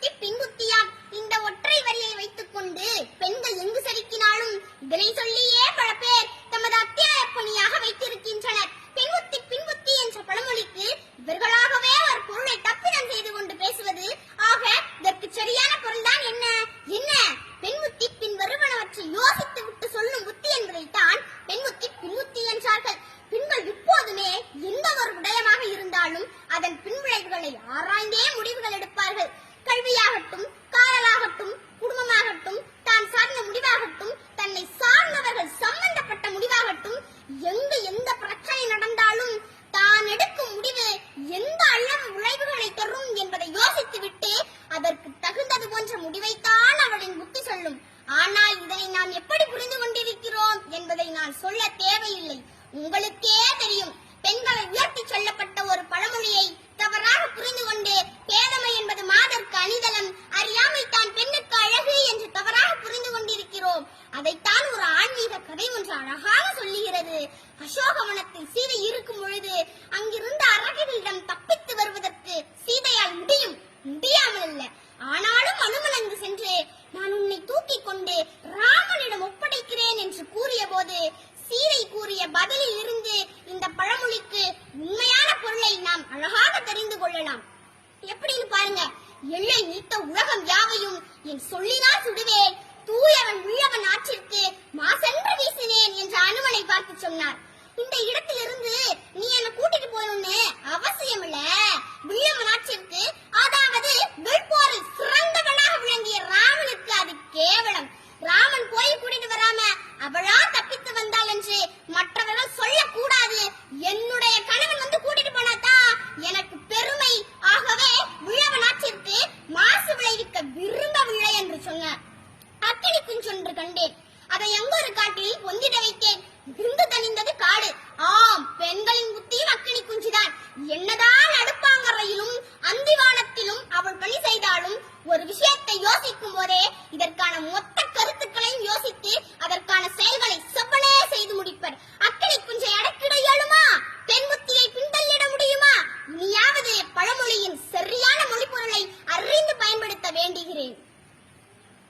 பெண்புத்தி பின்புத்தியாம் இந்த ஒற்றை வரியை வைத்துக் கொண்டு பெண்கள் எங்கு செலுத்தினாலும் இதனை சொல்லியே பல பேர் தமது அத்தியாய பணியாக வைத்திருக்கின்றனர். பெண்புத்தி பின்புத்தி என்ற பழமொழிக்கு இவர்களாகவே ஒரு பொருளை தப்பிதம் செய்து கொண்டு பேசுவது. ஆக இதற்கு சரியான பொருள்தான் என்ன? பெண்புத்தி பின் வருவனவற்றை யோசித்து விட்டு சொல்லும் புத்தி என்பதைத்தான் பெண்புத்தி பின்புத்தி என்றார்கள். பெண்கள் எப்போதுமே எந்த ஒரு விடயமாக இருந்தாலும் அதன் பின்விளைவுகளை ஆராய்ந்தே முடிவுகள் எடுப்பார்கள். கல்வியாகட்டும், காதலாகட்டும், குடும்பமாகட்டும், தான் சார்ந்த முடிவாகட்டும், தன்னை சார்ந்தவர்கள் சம்பந்தப்பட்ட முடிவாகட்டும், எங்கு எந்த பிரச்சனை நடந்தாலும் தான் எடுக்கும் முடிவு எந்த அளவு விளைவுகளை தரும் என்பதை யோசித்துவிட்டு அதற்கு தகுந்தது போன்ற முடிவைத்தான் அவளின் புத்தி சொல்லும். ஆனால் இதனை நாம் எப்படி புரிந்து கொண்டிருக்கிறோம் என்பதை நான் சொல்ல தேவையில்லை, உங்களுக்கே தெரியும். பெண்களை உயர்த்தி சொல்லப்பட்ட ஒரு பழமொழியை தவறாக புரிந்து கொண்டு பேதமை என்பது மாதற்கு அணிதலம், அறியாமை தான் பெண்ணுக்கு அழகு என்று தவறாக புரிந்து கொண்டிருக்கிறோம். அதைத்தான் ஒரு ஆன்மீக கதை ஒன்று அழகாக சொல்லுகிறது. அசோகவனத்தில் சீதை இருக்கும் பொழுது அங்கிருந்த அரகிகளிடம் தப்பித்து வருவதற்கு சீதையால் முடியாமல் அல்ல. ஆனாலும் அனுமன் அங்கு சென்று நான் உன்னை தூக்கி கொண்டு ராமனிடம் ஒப்படைக்கிறேன் என்று கூறிய போது சீதை கூறிய பதிலில் இருந்து இந்த பழமொழிக்கு உண்மையான பொருளை நாம் அழகாக தெரிந்து கொள்ளலாம். எப்படின்னு பாருங்க. எல்லை நீத்த உலகம் யாவையும் என் சொல்லினால் சுடுவேன், தூயவன் உள்ளவன் ஆற்றிற்கு மாசென்று வீசினேன் என்று அனுமனை பார்த்து சொன்னார். இந்த இடத்திலிருந்து நீ என்ன கூட்டிட்டு போகணும்னு அவசியம் இல்ல. வில்லவன் ஆற்றிற்கு, அதாவது